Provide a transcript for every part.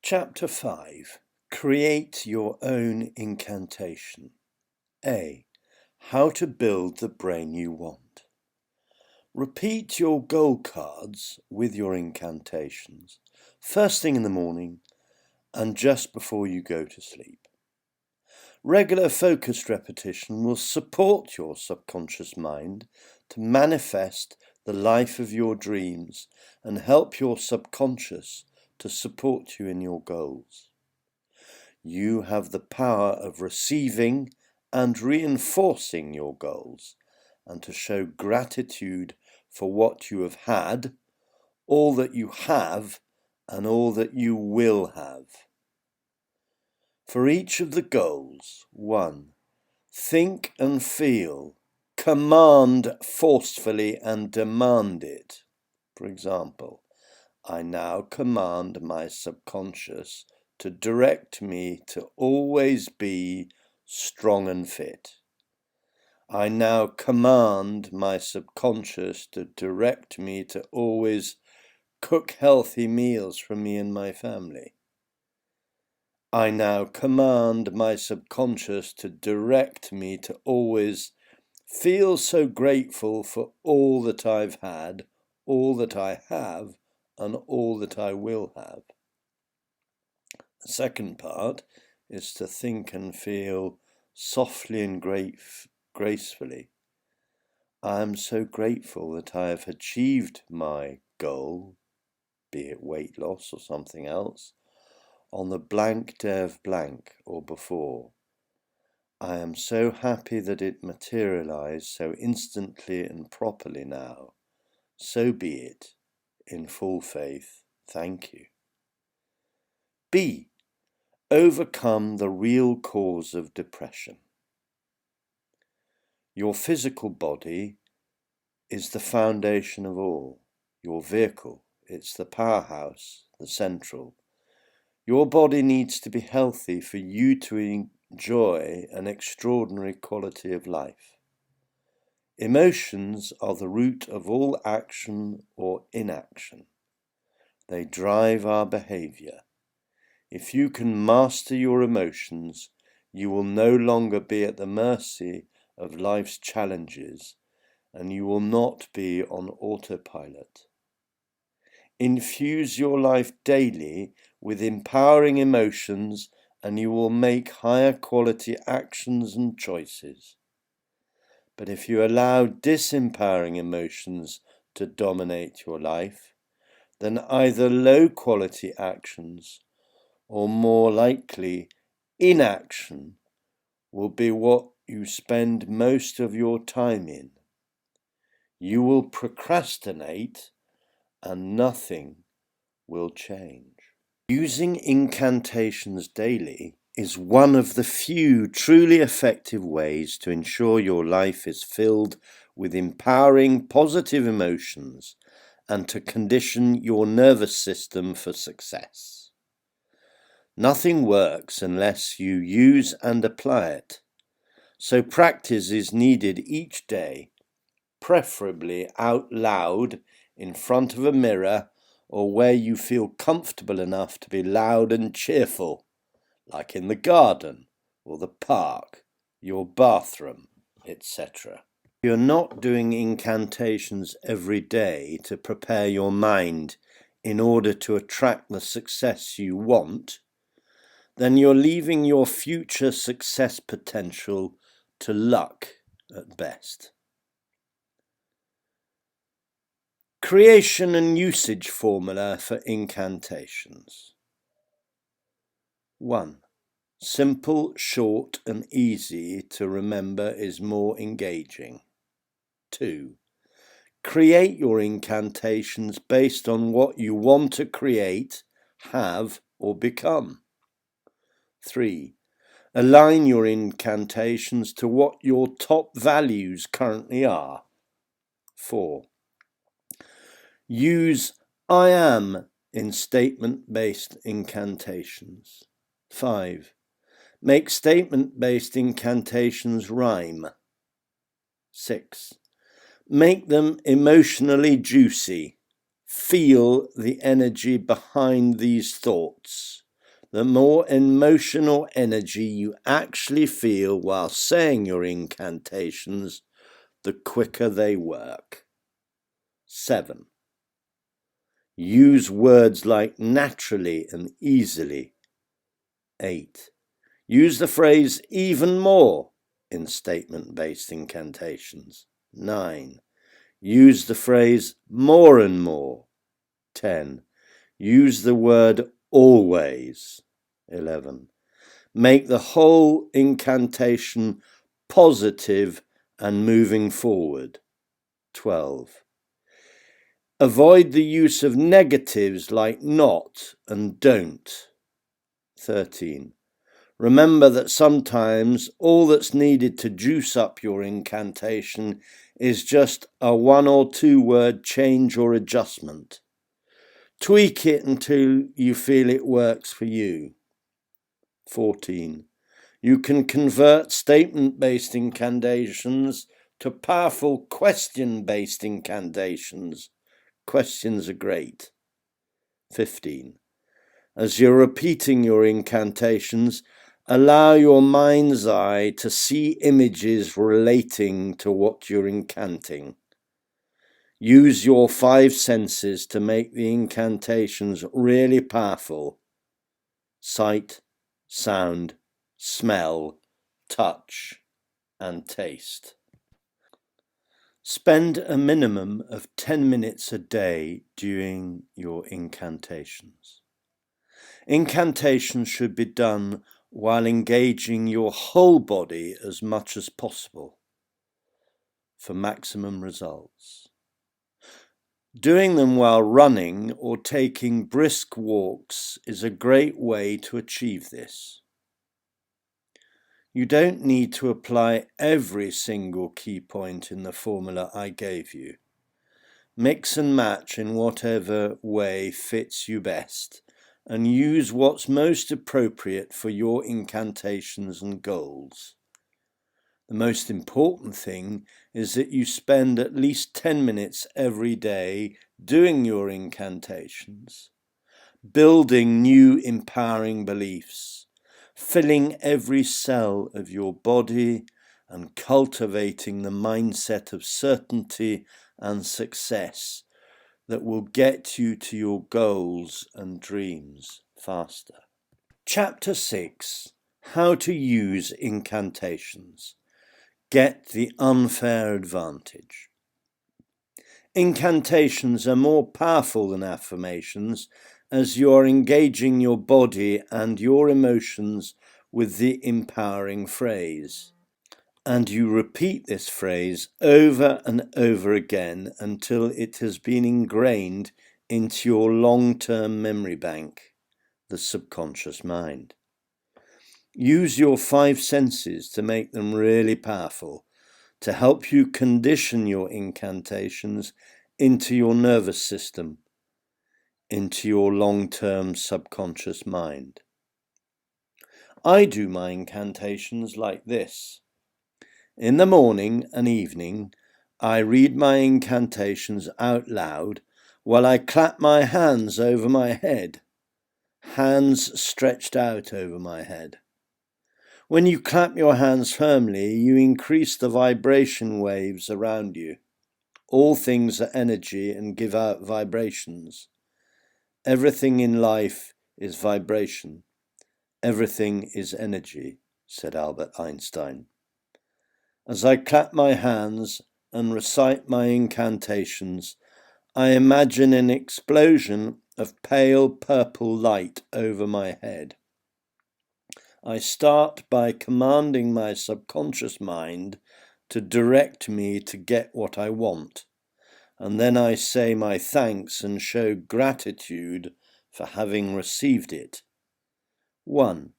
Chapter 5. Create your own incantation. A. How to build the brain you want. Repeat your goal cards with your incantations first thing in the morning and just before you go to sleep. Regular focused repetition will support your subconscious mind to manifest the life of your dreams and help your subconscious to support you in your goals. You have the power of receiving and reinforcing your goals and to show gratitude for what you have had, all that you have, and all that you will have. For each of the goals, 1. Think and feel, command forcefully and demand it. For example, I now command my subconscious to direct me to always be strong and fit. I now command my subconscious to direct me to always cook healthy meals for me and my family. I now command my subconscious to direct me to always feel so grateful for all that I've had, all that I have, and all that I will have. The second part is to think and feel softly and gracefully. I am so grateful that I have achieved my goal, be it weight loss or something else, on the blank day of blank or before. I am so happy that it materialized so instantly and properly now. So be it, in full faith. Thank you. B. Overcome the real cause of depression. Your physical body is the foundation of all. Your vehicle, it's the powerhouse, the central. Your body needs to be healthy for you to enjoy an extraordinary quality of life. Emotions are the root of all action or inaction. They drive our behavior. If you can master your emotions, you will no longer be at the mercy of life's challenges, and you will not be on autopilot. Infuse your life daily with empowering emotions, and you will make higher quality actions and choices. But if you allow disempowering emotions to dominate your life, then either low quality actions or more likely inaction will be what you spend most of your time in. You will procrastinate and nothing will change. Using incantations daily is one of the few truly effective ways to ensure your life is filled with empowering positive emotions and to condition your nervous system for success. Nothing works unless you use and apply it, so practice is needed each day, preferably out loud in front of a mirror or where you feel comfortable enough to be loud and cheerful, like in the garden or the park, your bathroom, etc. You're not doing incantations every day to prepare your mind in order to attract the success you want, then you're leaving your future success potential to luck at best. Creation and usage formula for incantations. 1. Simple, short, and easy to remember is more engaging. 2. Create your incantations based on what you want to create, have, or become. 3. Align your incantations to what your top values currently are. 4. Use I am in statement-based incantations. 5. Make statement-based incantations rhyme. 6. Make them emotionally juicy. Feel the energy behind these thoughts. the more emotional energy you actually feel while saying your incantations, the quicker they work. 7. Use words like naturally and easily. 8. Use the phrase even more in statement-based incantations. 9. Use the phrase more and more. 10. Use the word always. 11. Make the whole incantation positive and moving forward. 12. Avoid the use of negatives like not and don't. 13. Remember that sometimes all that's needed to juice up your incantation is just a 1 or 2 word change or adjustment. Tweak it until you feel it works for you. 14. You can convert statement-based incantations to powerful question-based incantations. Questions are great. 15. As you're repeating your incantations, allow your mind's eye to see images relating to what you're incanting. Use your 5 senses to make the incantations really powerful. Sight, sound, smell, touch, and taste. Spend a minimum of 10 minutes a day doing your incantations. Incantations should be done while engaging your whole body as much as possible for maximum results. Doing them while running or taking brisk walks is a great way to achieve this. You don't need to apply every single key point in the formula I gave you. Mix and match in whatever way fits you best, and use what's most appropriate for your incantations and goals. The most important thing is that you spend at least 10 minutes every day doing your incantations, building new empowering beliefs, filling every cell of your body and cultivating the mindset of certainty and success that will get you to your goals and dreams faster. Chapter 6. How to use incantations. Get the unfair advantage. Incantations are more powerful than affirmations as you are engaging your body and your emotions with the empowering phrase. And you repeat this phrase over and over again until it has been ingrained into your long-term memory bank, the subconscious mind. Use your 5 senses to make them really powerful, to help you condition your incantations into your nervous system, into your long-term subconscious mind. I do my incantations like this. In the morning and evening, I read my incantations out loud while I clap my hands over my head, hands stretched out over my head. When you clap your hands firmly, you increase the vibration waves around you. All things are energy and give out vibrations. Everything in life is vibration. Everything is energy, said Albert Einstein. As I clap my hands and recite my incantations, I imagine an explosion of pale purple light over my head. I start by commanding my subconscious mind to direct me to get what I want, and then I say my thanks and show gratitude for having received it. 1.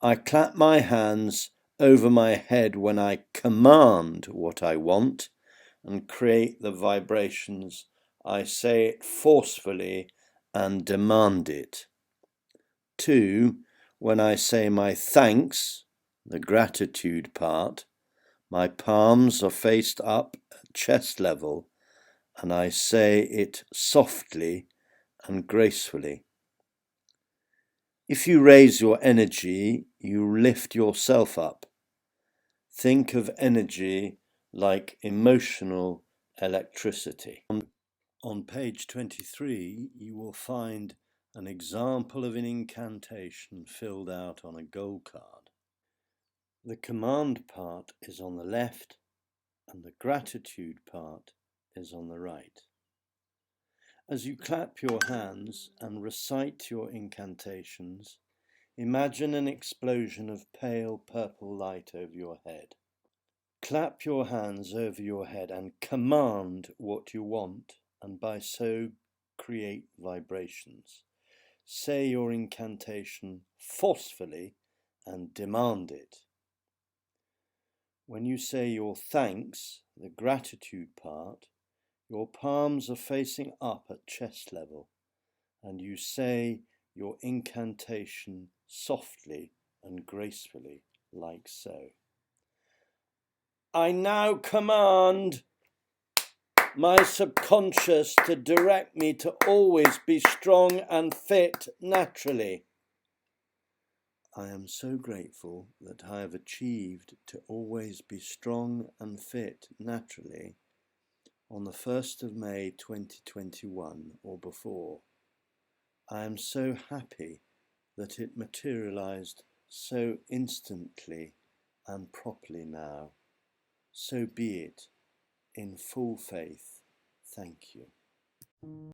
I clap my hands over my head when I command what I want and create the vibrations. I say it forcefully and demand it. 2. When I say my thanks, the gratitude part, my palms are faced up at chest level and I say it softly and gracefully. If you raise your energy, you lift yourself up. Think of energy like emotional electricity. On page 23, you will find an example of an incantation filled out on a gold card. The command part is on the left and the gratitude part is on the right. As you clap your hands and recite your incantations, imagine an explosion of pale purple light over your head. Clap your hands over your head and command what you want, and by so create vibrations. Say your incantation forcefully and demand it. When you say your thanks, the gratitude part, your palms are facing up at chest level, and you say your incantation softly and gracefully, like so. I now command my subconscious to direct me to always be strong and fit naturally. I am so grateful that I have achieved to always be strong and fit naturally on the 1st of May 2021 or before. I am so happy that it materialized so instantly and properly now. So be it, in full faith. Thank you.